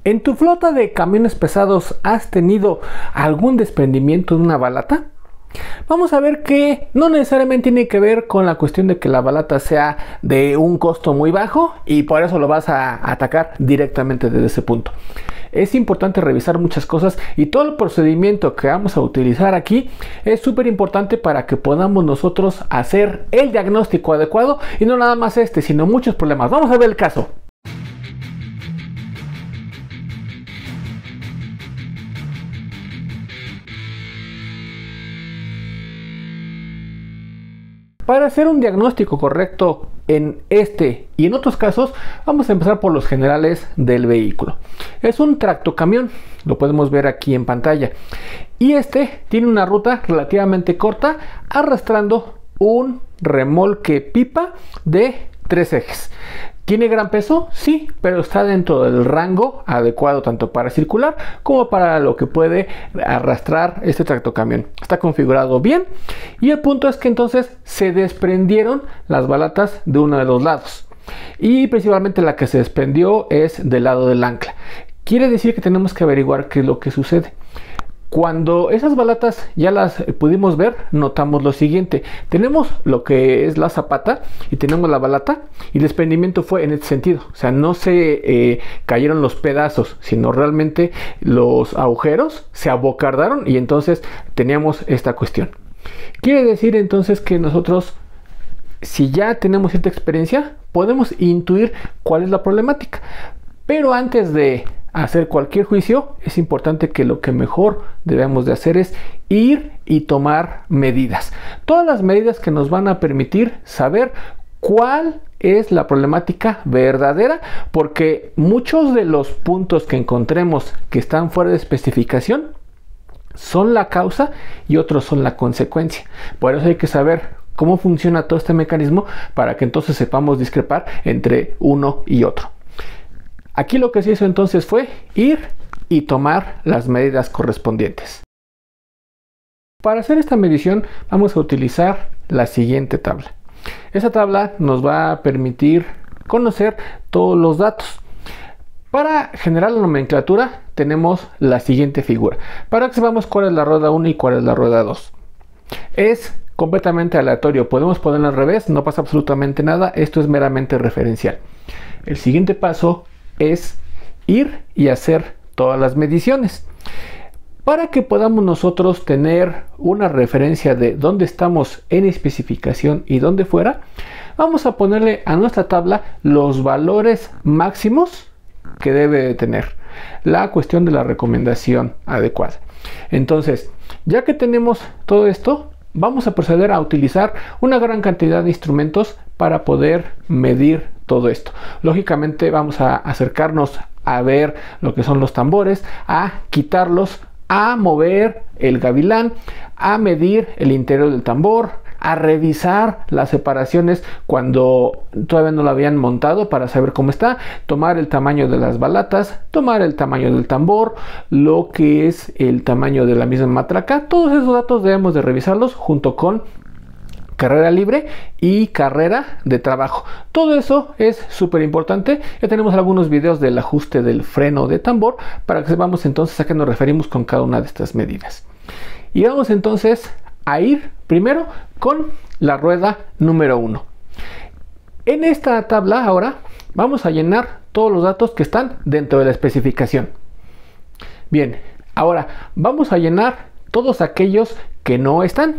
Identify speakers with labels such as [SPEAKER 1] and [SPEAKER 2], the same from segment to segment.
[SPEAKER 1] ¿En tu flota de camiones pesados has tenido algún desprendimiento de una balata? Vamos a ver que no necesariamente tiene que ver con la cuestión de que la balata sea de un costo muy bajo y por eso lo vas a atacar directamente desde ese punto. Es importante revisar muchas cosas y todo el procedimiento que vamos a utilizar aquí es súper importante para que podamos nosotros hacer el diagnóstico adecuado y no nada más sino muchos problemas. Vamos a ver el caso. Para hacer un diagnóstico correcto en este y en otros casos, vamos a empezar por los generales del vehículo. Es un tractocamión, lo podemos ver aquí en pantalla. Y este tiene una ruta relativamente corta, arrastrando un remolque pipa de 3 ejes. ¿Tiene gran peso? Sí, pero está dentro del rango adecuado tanto para circular como para lo que puede arrastrar este tractocamión. Está configurado bien y el punto es que entonces se desprendieron las balatas de uno de los lados y principalmente la que se desprendió es del lado del ancla. Quiere decir que tenemos que averiguar qué es lo que sucede. Cuando esas balatas ya las pudimos ver, notamos lo siguiente. Tenemos lo que es la zapata y tenemos la balata y el desprendimiento fue en este sentido. O sea, no se cayeron los pedazos, sino realmente los agujeros se abocardaron y entonces teníamos esta cuestión. Quiere decir entonces que nosotros, si ya tenemos cierta experiencia, podemos intuir cuál es la problemática. Pero antes de hacer cualquier juicio, es importante que lo que mejor debemos de hacer es ir y tomar medidas. Todas las medidas que nos van a permitir saber cuál es la problemática verdadera, porque muchos de los puntos que encontremos que están fuera de especificación son la causa y otros son la consecuencia. Por eso hay que saber cómo funciona todo este mecanismo para que entonces sepamos discrepar entre uno y otro. Aquí lo que se hizo entonces fue ir y tomar las medidas correspondientes. Para hacer esta medición vamos a utilizar la siguiente tabla. Esta tabla nos va a permitir conocer todos los datos. Para generar la nomenclatura tenemos la siguiente figura. Para que sepamos cuál es la rueda 1 y cuál es la rueda 2. Es completamente aleatorio. Podemos ponerlo al revés, no pasa absolutamente nada. Esto es meramente referencial. El siguiente paso es ir y hacer todas las mediciones para que podamos nosotros tener una referencia de dónde estamos en especificación y dónde fuera. Vamos a ponerle a nuestra tabla los valores máximos que debe de tener, la cuestión de la recomendación adecuada. Entonces, ya que tenemos todo esto, vamos a proceder a utilizar una gran cantidad de instrumentos para poder medir todo esto. Lógicamente vamos a acercarnos a ver lo que son los tambores, a quitarlos, a mover el gavilán, a medir el interior del tambor, a revisar las separaciones cuando todavía no lo habían montado para saber cómo está, tomar el tamaño de las balatas, tomar el tamaño del tambor, lo que es el tamaño de la misma matraca. Todos esos datos debemos de revisarlos junto con carrera libre y carrera de trabajo. Todo eso es súper importante. Ya tenemos algunos videos del ajuste del freno de tambor para que sepamos entonces a qué nos referimos con cada una de estas medidas. Y vamos entonces a ir primero con la rueda número 1. En esta tabla ahora vamos a llenar todos los datos que están dentro de la especificación. Bien, ahora vamos a llenar todos aquellos que no están.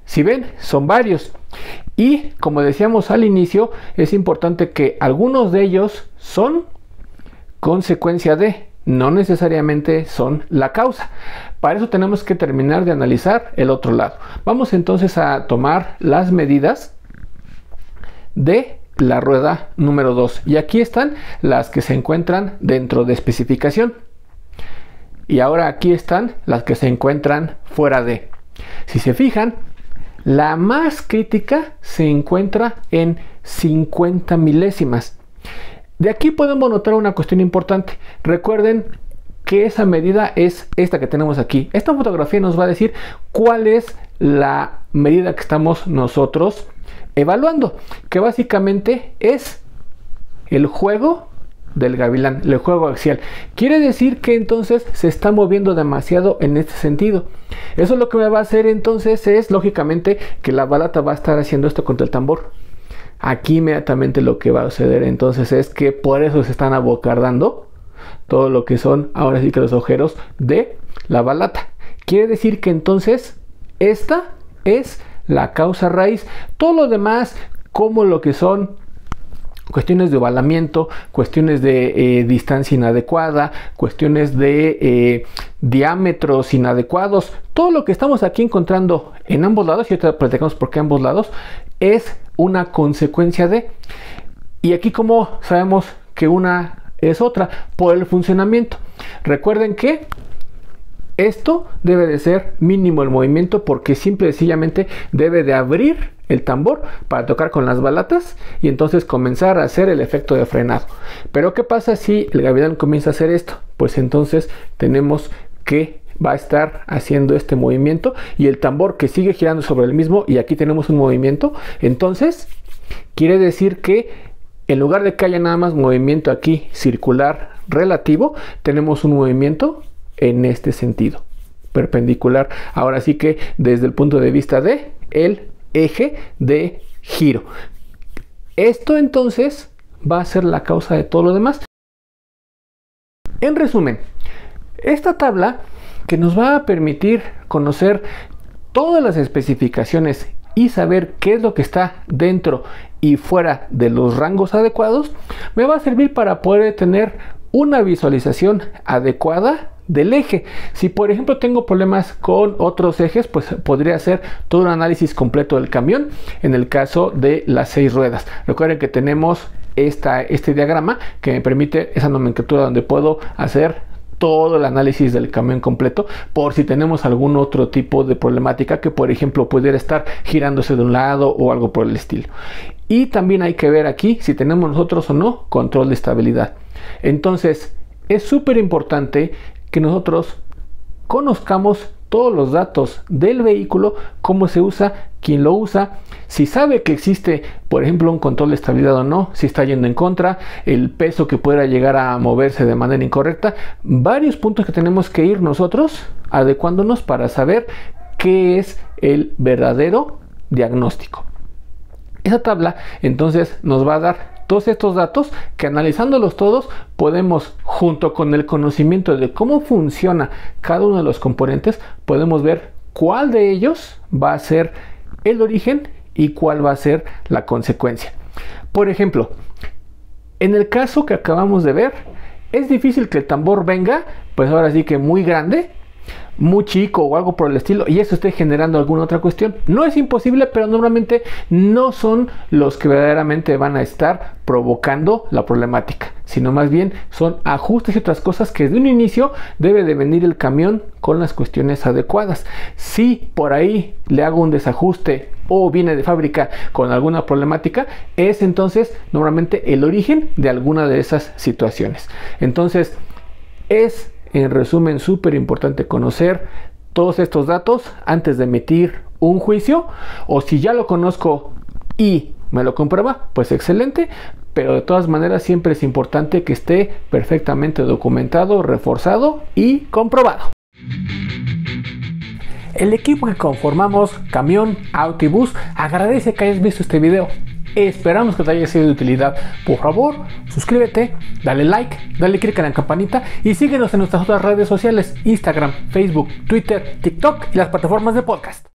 [SPEAKER 1] Si ven, son varios. Y como decíamos al inicio, es importante que algunos de ellos son consecuencia de, no necesariamente son la causa. Para eso tenemos que terminar de analizar el otro lado. Vamos entonces a tomar las medidas de la rueda número 2. Y aquí están las que se encuentran dentro de especificación. Y ahora aquí están las que se encuentran fuera de. Si se fijan, la más crítica se encuentra en 50 milésimas. De aquí podemos notar una cuestión importante. Recuerden que esa medida es esta que tenemos aquí. Esta fotografía nos va a decir cuál es la medida que estamos nosotros evaluando, que básicamente es el juego del gavilán, el juego axial. Quiere decir que entonces se está moviendo demasiado en este sentido. Eso lo que me va a hacer entonces es, lógicamente, que la balata va a estar haciendo esto contra el tambor. Aquí inmediatamente lo que va a suceder entonces es que por eso se están abocardando todo lo que son ahora sí que los agujeros de la balata. Quiere decir que entonces esta es la causa raíz. Todo lo demás, como lo que son cuestiones de ovalamiento, cuestiones de distancia inadecuada, cuestiones de diámetros inadecuados, todo lo que estamos aquí encontrando en ambos lados, y ahorita platicamos por qué ambos lados, es una consecuencia de. Y aquí como sabemos que una es otra, por el funcionamiento. Recuerden que esto debe de ser mínimo el movimiento, porque simple y sencillamente debe de abrir el tambor para tocar con las balatas y entonces comenzar a hacer el efecto de frenado. Pero ¿qué pasa si el gavilán comienza a hacer esto? Pues entonces tenemos que va a estar haciendo este movimiento y el tambor que sigue girando sobre el mismo, y aquí tenemos un movimiento. Entonces quiere decir que en lugar de que haya nada más movimiento aquí circular relativo, tenemos un movimiento en este sentido perpendicular, ahora sí que desde el punto de vista de el eje de giro. Esto entonces va a ser la causa de todo lo demás. En resumen, esta tabla que nos va a permitir conocer todas las especificaciones y saber qué es lo que está dentro y fuera de los rangos adecuados, me va a servir para poder tener una visualización adecuada del eje. Si por ejemplo tengo problemas con otros ejes, pues podría hacer todo un análisis completo del camión en el caso de las 6 ruedas. Recuerden que tenemos este diagrama que me permite esa nomenclatura donde puedo hacer todo el análisis del camión completo, por si tenemos algún otro tipo de problemática que por ejemplo pudiera estar girándose de un lado o algo por el estilo. Y también hay que ver aquí si tenemos nosotros o no control de estabilidad. Entonces es súper importante que nosotros conozcamos todos los datos del vehículo, cómo se usa, quién lo usa, si sabe que existe por ejemplo un control de estabilidad o no, si está yendo en contra, el peso que pueda llegar a moverse de manera incorrecta, varios puntos que tenemos que ir nosotros adecuándonos para saber qué es el verdadero diagnóstico. Esa tabla entonces nos va a dar todos estos datos que, analizándolos todos, podemos, junto con el conocimiento de cómo funciona cada uno de los componentes, podemos ver cuál de ellos va a ser el origen y cuál va a ser la consecuencia. Por ejemplo, en el caso que acabamos de ver, es difícil que el tambor venga, pues ahora sí que muy grande, muy chico o algo por el estilo, y eso esté generando alguna otra cuestión. No es imposible, pero normalmente no son los que verdaderamente van a estar provocando la problemática, sino más bien son ajustes y otras cosas que de un inicio debe de venir el camión con las cuestiones adecuadas. Si por ahí le hago un desajuste o viene de fábrica con alguna problemática, es entonces normalmente el origen de alguna de esas situaciones. Entonces es, en resumen, súper importante conocer todos estos datos antes de emitir un juicio, o si ya lo conozco y me lo comprueba, pues excelente, pero de todas maneras siempre es importante que esté perfectamente documentado, reforzado y comprobado. El equipo que conformamos Camión, Auto y Bus agradece que hayas visto este video. Esperamos que te haya sido de utilidad. Por favor, suscríbete, dale like, dale click a la campanita y síguenos en nuestras otras redes sociales: Instagram, Facebook, Twitter, TikTok y las plataformas de podcast.